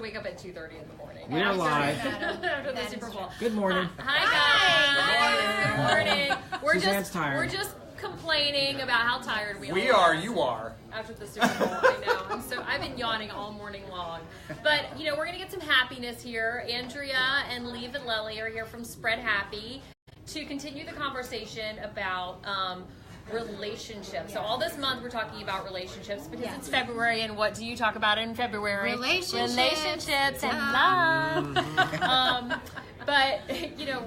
wake up at 2:30 in the morning. We are live. After the Super Bowl. Good morning. Hi guys. Good morning. Suzanne's tired. We're just complaining about how tired we You are. after the Super Bowl. I know. I've been yawning all morning long. But we're gonna get some happiness here. Andrea and Lee and Lely are here from Spread Happy to continue the conversation about relationships. So all this month we're talking about relationships because it's February, and what do you talk about in February? Relationships and love. But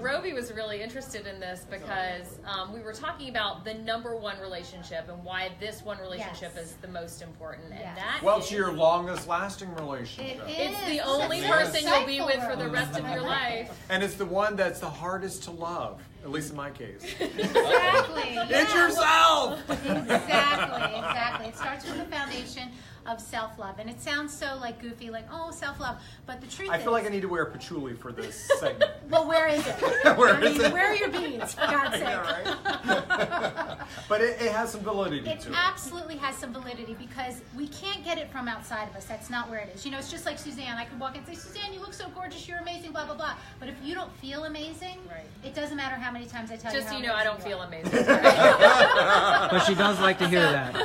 Roby was really interested in this because we were talking about the number one relationship and why this one relationship is the most important. And that it's your longest lasting relationship. It's the only person you'll be with for the rest of your life. And it's the one that's the hardest to love, at least in my case. Exactly. It's yourself! Exactly. It starts with the foundation of self-love. And it sounds so goofy, self-love. But the truth is... I feel like I need to wear patchouli for this segment. Well, where is it? Where are your beads, for God's sake? Right? But it has some validity to it. It absolutely has some validity because we can't get it from outside of us. That's not where it is. It's just like Suzanne. I could walk in and say, Suzanne, you look so gorgeous. You're amazing, blah, blah, blah. But if you don't feel amazing, it doesn't matter how many times I tell you. Just I don't feel amazing. But she does like to hear that.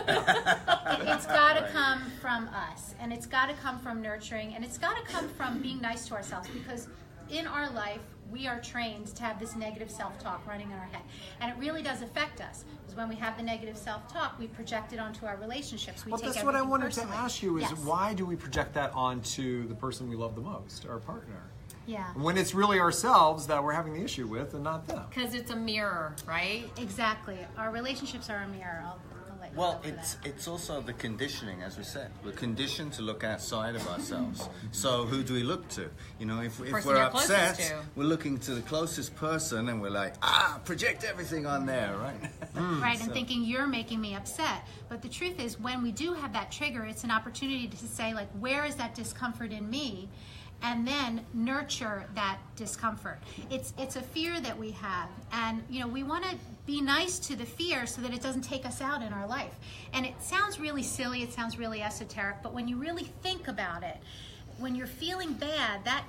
It's got to come from us, and it's got to come from nurturing, and it's got to come from being nice to ourselves, because in our life we are trained to have this negative self-talk running in our head, and it really does affect us, because when we have the negative self-talk, we project it onto our relationships. That's what I wanted to ask you is why do we project that onto the person we love the most, our partner? Yeah. When it's really ourselves that we're having the issue with and not them. Because it's a mirror, right? Exactly. Our relationships are a mirror. I'll let you Well, go for it's also the conditioning, as we said. We're conditioned to look outside of ourselves. So who do we look to? If we're upset, we're looking to the closest person, and we're like, project everything on there, right? Right, and thinking you're making me upset. But the truth is, when we do have that trigger, it's an opportunity to say, where is that discomfort in me? And then nurture that discomfort. It's a fear that we have, and we want to be nice to the fear so that it doesn't take us out in our life. And it sounds really silly, it sounds really esoteric, but when you really think about it, when you're feeling bad, that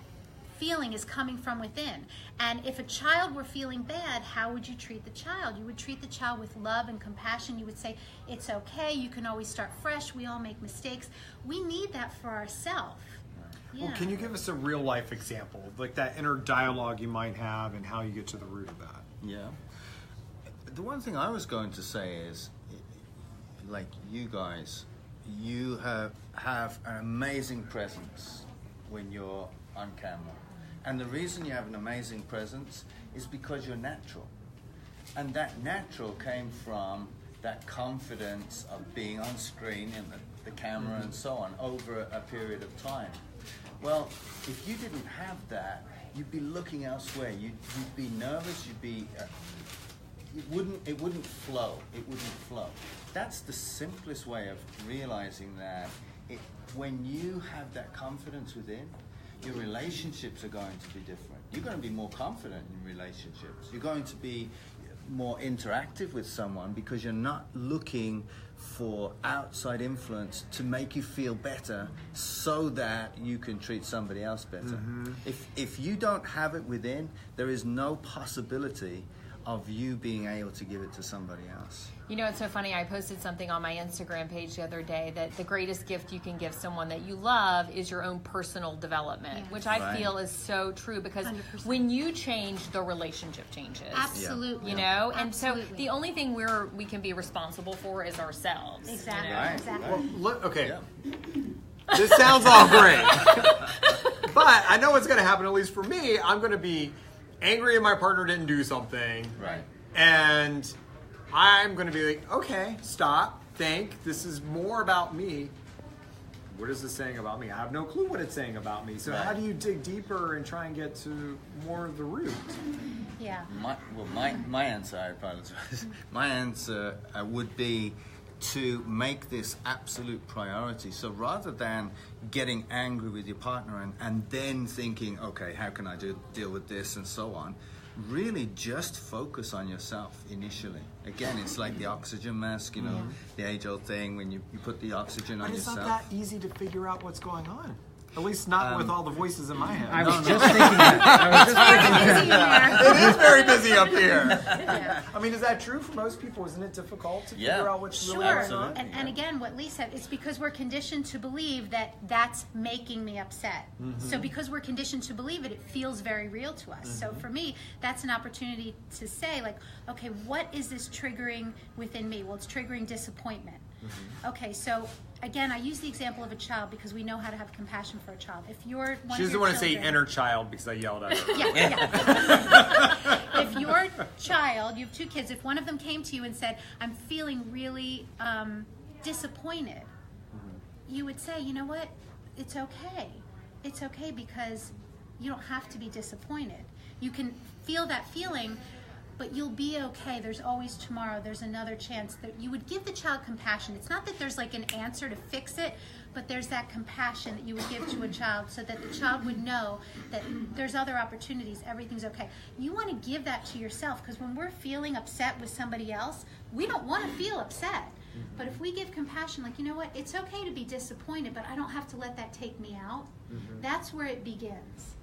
feeling is coming from within. And if a child were feeling bad, how would you treat the child? You would treat the child with love and compassion. You would say, it's okay, you can always start fresh, we all make mistakes. We need that for ourselves. Well, can you give us a real life example, like that inner dialogue you might have and how you get to the root of that? Yeah. The one thing I was going to say is, you guys, you have an amazing presence when you're on camera. And the reason you have an amazing presence is because you're natural. And that natural came from that confidence of being on screen and the camera and so on over a period of time. Well, if you didn't have that, you'd be looking elsewhere. You'd be nervous. It wouldn't flow. It wouldn't flow. That's the simplest way of realizing that. When you have that confidence within, your relationships are going to be different. You're going to be more confident in relationships. You're going to be more interactive with someone because you're not looking for outside influence to make you feel better so that you can treat somebody else better. Mm-hmm. If you don't have it within, there is no possibility of you being able to give it to somebody else. It's so funny. I posted something on my Instagram page the other day that the greatest gift you can give someone that you love is your own personal development, which I feel is so true, because 100%. When you change, the relationship changes. Absolutely. And so the only thing we can be responsible for is ourselves. Exactly. Exactly. Well, look, okay. Yeah. This sounds all great. But I know what's going to happen, at least for me. I'm going to be angry if my partner didn't do something. Right. And I'm going to be like, okay, stop, think. This is more about me. What is this saying about me? I have no clue what it's saying about me. So how do you dig deeper and try and get to more of the root? Yeah. My answer, I apologize. My answer would be to make this absolute priority. So rather than getting angry with your partner and then thinking, okay, how can I deal with this and so on, really just focus on yourself initially. Again, it's like the oxygen mask, the age-old thing when you put the oxygen on yourself. It's not that easy to figure out what's going on. At least not with all the voices in my head. I was just thinking that. I was just thinking that. It is very busy up here. Yeah. I mean, is that true for most people? Isn't it difficult to Yeah. figure out what's really Sure. going on? And again, what Lee said, it's because we're conditioned to believe that that's making me upset. So because we're conditioned to believe it, it feels very real to us. So for me, that's an opportunity to say, like, okay, what is this triggering within me? Well, it's triggering disappointment. Okay, so again, I use the example of a child because we know how to have compassion for a child. If you're one She of doesn't your want to say children- inner child because I yelled at her. Yeah. If your child, you have 2 kids, if one of them came to you and said, I'm feeling really disappointed, you would say, you know what, it's okay. It's okay because you don't have to be disappointed. You can feel that feeling, but you'll be okay. There's always tomorrow. There's another chance. That you would give the child compassion. It's not that there's like an answer to fix it, but there's that compassion that you would give to a child so that the child would know that there's other opportunities. Everything's okay. You want to give that to yourself because when we're feeling upset with somebody else, we don't want to feel upset. But if we give compassion, like, you know what, it's okay to be disappointed, but I don't have to let that take me out. That's where it begins.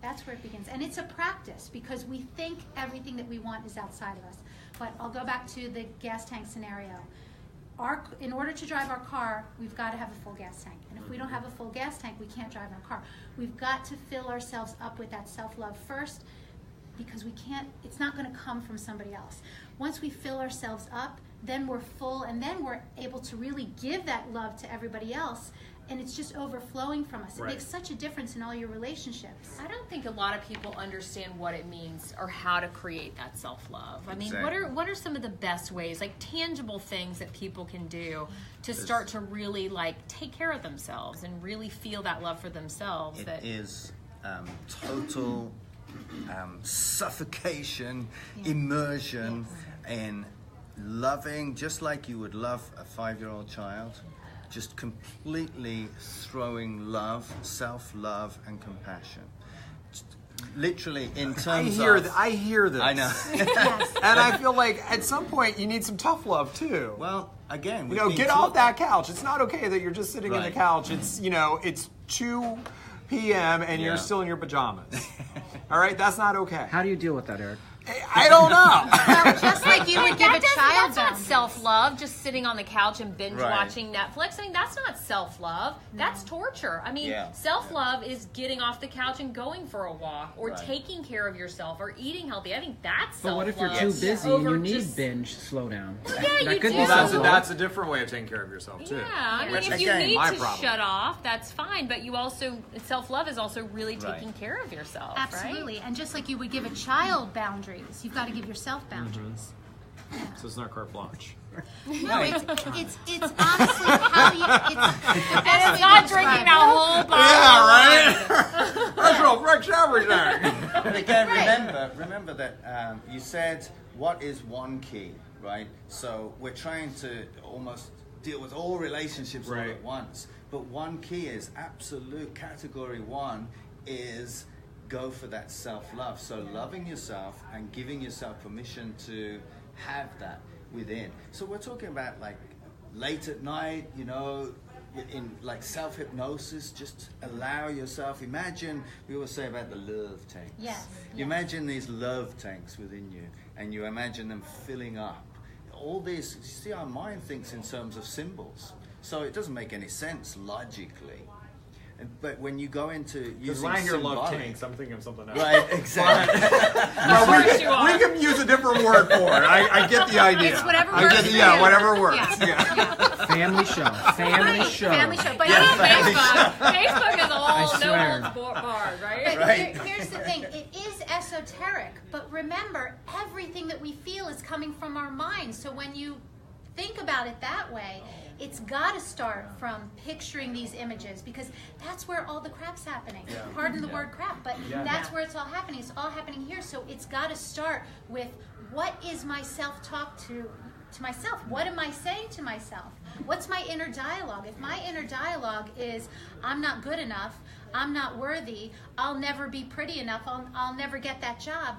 That's where it begins. And it's a practice because we think everything that we want is outside of us. But I'll go back to the gas tank scenario. In order to drive our car, we've got to have a full gas tank. And if we don't have a full gas tank, we can't drive our car. We've got to fill ourselves up with that self-love first because we can't, it's not going to come from somebody else. Once we fill ourselves up, then we're full and then we're able to really give that love to everybody else. And it's just overflowing from us. It makes such a difference in all your relationships. I don't think a lot of people understand what it means or how to create that self-love. I mean, Exactly. what are some of the best ways, like tangible things that people can do to start to really like take care of themselves and really feel that love for themselves? It that is total suffocation, immersion in loving, just like you would love a 5-year-old child. Just completely throwing love, self-love, and compassion. Just literally, in terms I hear this. I know. And I feel like at some point you need some tough love too. Well, again, You know, get off that couch. It's not okay that you're just sitting in the Right. couch. It's, you know, it's 2 p.m. and you're Yeah. still in your pajamas. All right, that's not okay. How do you deal with that, Eric? I don't know. Well, just like you would give a child that's not boundaries. self-love, just sitting on the couch and binge Right. watching Netflix. I mean, that's not self-love. That's torture. I mean, Yeah. self-love is getting off the couch and going for a walk or Right. taking care of yourself or eating healthy. I think that's But self-love. what if you're too busy and over you need just- binge slowdown? yeah, that you could do. be self-love. That's a different way of taking care of yourself too. Yeah, I mean, Which, if you again, need my to problem. shut off, that's fine. But you also, self-love is also really Right. taking care of yourself, Absolutely. right? And just like you would give a child boundaries, you've got to give yourself boundaries. So it's not carte blanche. No, it's honestly how you. And it's not drinking that whole bottle. Yeah, right? That's real fresh everything. But again, Right. remember that you said, what is one key, right? So we're trying to almost deal with all relationships all Right. at once. But one key is absolute category 1 is go for that self-love. So loving yourself and giving yourself permission to have that within. So we're talking about like late at night, you know, in like self-hypnosis, just allow yourself, imagine, we always say about the love tanks. Yes, You yes. imagine these love tanks within you and you imagine them filling up. All this, you see, our mind thinks in terms of symbols. So it doesn't make any sense logically. But when you go into Because using when I hear love symbolic- tanks, I'm thinking of something else. Right, exactly. Well, course you are. we can use a different word for it. I get the idea. It's whatever I works get for the, yeah, you. whatever works. Yeah. Family show. Family show. Family show. But Not here's- Facebook. Facebook is a whole swear. no holds barred, But right? Right. here's the thing, it is esoteric, but remember, everything that we feel is coming from our mind. So when you think about it that way, it's got to start from picturing these images because that's where all the crap's happening. Pardon the word crap, but that's where it's all happening. It's all happening here. So it's got to start with what is my self-talk to myself? What am I saying to myself? What's my inner dialogue? If my inner dialogue is, I'm not good enough, I'm not worthy, I'll never be pretty enough, I'll never get that job,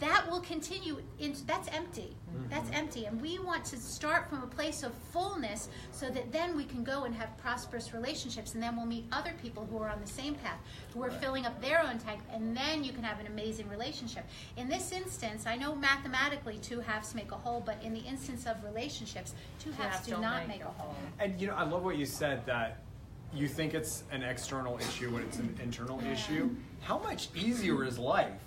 that will continue into, that's empty. That's empty. And we want to start from a place of fullness so that then we can go and have prosperous relationships, and then we'll meet other people who are on the same path, who are filling up their own tank, and then you can have an amazing relationship. In this instance, I know mathematically 2 halves make a whole, but in the instance of relationships, 2 halves do not make a whole. And you know, I love what you said, that you think it's an external issue when it's an internal issue. How much easier is life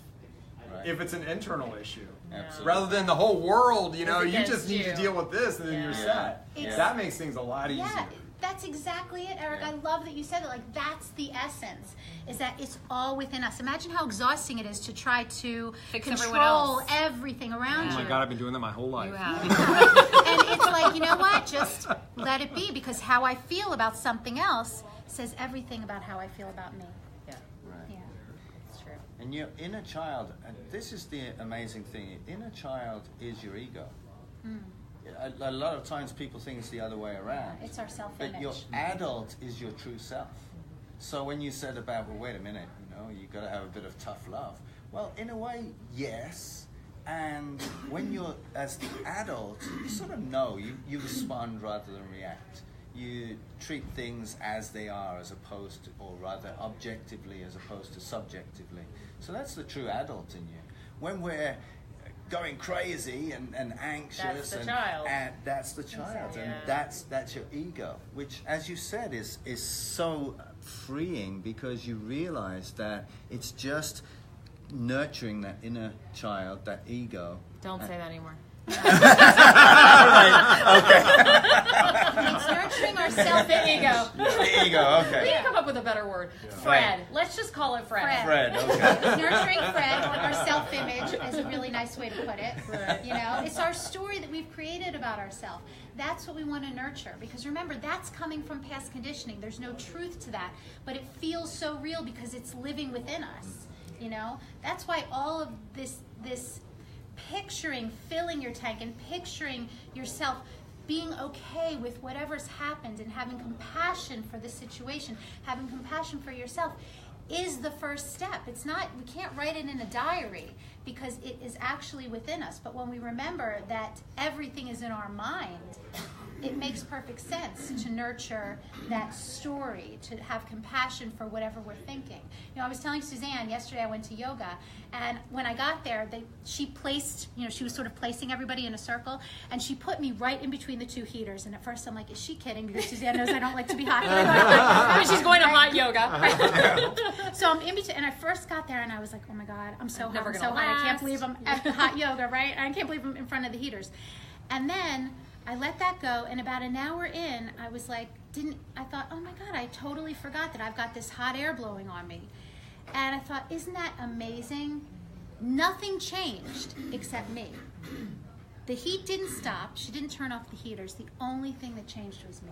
if it's an internal issue? Absolutely. Rather than the whole world, you know, you against just need to you. deal with this and then you're set. Yeah. That makes things a lot easier. Yeah, that's exactly it, Eric. Yeah. I love that you said it. Like, that's the essence, is that it's all within us. Imagine how exhausting it is to try to Fix everyone control else. everything around Oh you. my God, I've been doing that my whole life. You have. And it's like, you know what? Just let it be, because how I feel about something else says everything about how I feel about me. Yeah, Right. Yeah. it's true. And your inner child, and this is the amazing thing, your inner child is your ego. A lot of times people think it's the other way around. It's our self-image. But your adult is your true self. So when you said about, well, wait a minute, you know, you got to have a bit of tough love. Well, in a way, yes. And when you're, as the adult, you sort of know, you respond rather than react. You treat things as they are, as opposed to, or rather objectively as opposed to subjectively. So that's the true adult in you. When we're going crazy and anxious, That's the child. and that's the child, Exactly. and Yeah. that's your ego, which, as you said, is so freeing, because you realize that it's just nurturing that inner child, that ego. Don't say that anymore. It's nurturing our self-ego. The ego, We okay. can come up with a better word. Fred. Let's just call it Fred. Fred, okay. Nurturing Fred, our self-image, is a really nice way to put it. Right. You know, it's our story that we've created about ourselves. That's what we want to nurture, because remember, that's coming from past conditioning. There's no truth to that, but it feels so real because it's living within us. You know, that's why all of this picturing filling your tank and picturing yourself being okay with whatever's happened and having compassion for the situation, having compassion for yourself, is the first step. It's not, we can't write it in a diary because it is actually within us. But when we remember that everything is in our mind, it makes perfect sense to nurture that story, to have compassion for whatever we're thinking. You know, I was telling Suzanne yesterday, I went to yoga, and when I got there, she placed, you know, she was sort of placing everybody in a circle, and she put me right in between the 2 heaters. And at first I'm like, is she kidding? Because Suzanne knows I don't like to be hot. But she's going to hot yoga. So I'm in between, and I first got there, and I was like, oh my God, I'm so hot, Never I'm so gonna hot. I can't last. believe I'm at the hot yoga, right? I can't believe I'm in front of the heaters. And then I let that go, and about an hour in, I was like, I thought, oh my God, I totally forgot that I've got this hot air blowing on me. And I thought, isn't that amazing? Nothing changed except me. The heat didn't stop. She didn't turn off the heaters. The only thing that changed was me.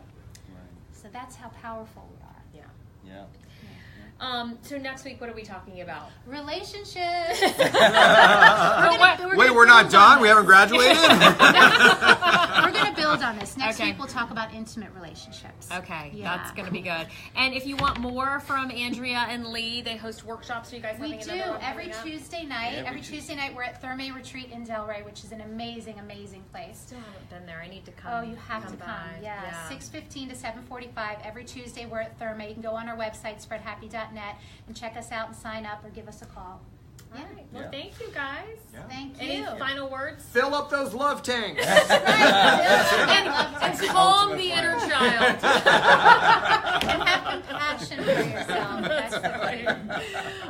So that's how powerful we are. Yeah. Yeah. So next week, what are we talking about? Relationships. Wait, we're not done? We haven't graduated? We're going to build on this. Next Okay. week we'll talk about intimate relationships. Okay, Yeah. that's going to be good. And if you want more from Andrea and Lee, they host workshops. Are you guys We having do another one every coming up? Tuesday night. Yeah, every we do. Tuesday night we're at Therme Retreat in Delray, which is an amazing, amazing place. Still haven't been there. I need to come. Oh, you have to come. by. Yeah, 6:15 to 7:45 every Tuesday. We're at Therme. You can go on our website, spreadhappy.net, and check us out and sign up or give us a call. All right. Well, Yeah. thank you guys. Thank Any you. final words? Fill up those love tanks. And calm the inner child. And have compassion for yourself. That's the key.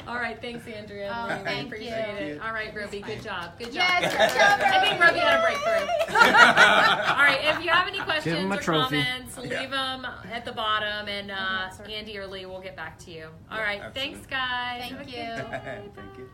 All right. Thanks, Andrea. Oh, We really thank appreciate you. it. All right, Ruby. Good job. Good job. Yes, good job, I think Ruby had a breakthrough. All right. If you have any questions him a or trophy. comments, leave them at the bottom, and Andy or Lee will get back to you. All right. absolutely. Thanks, guys. Thank Have a good you. day. Thank you.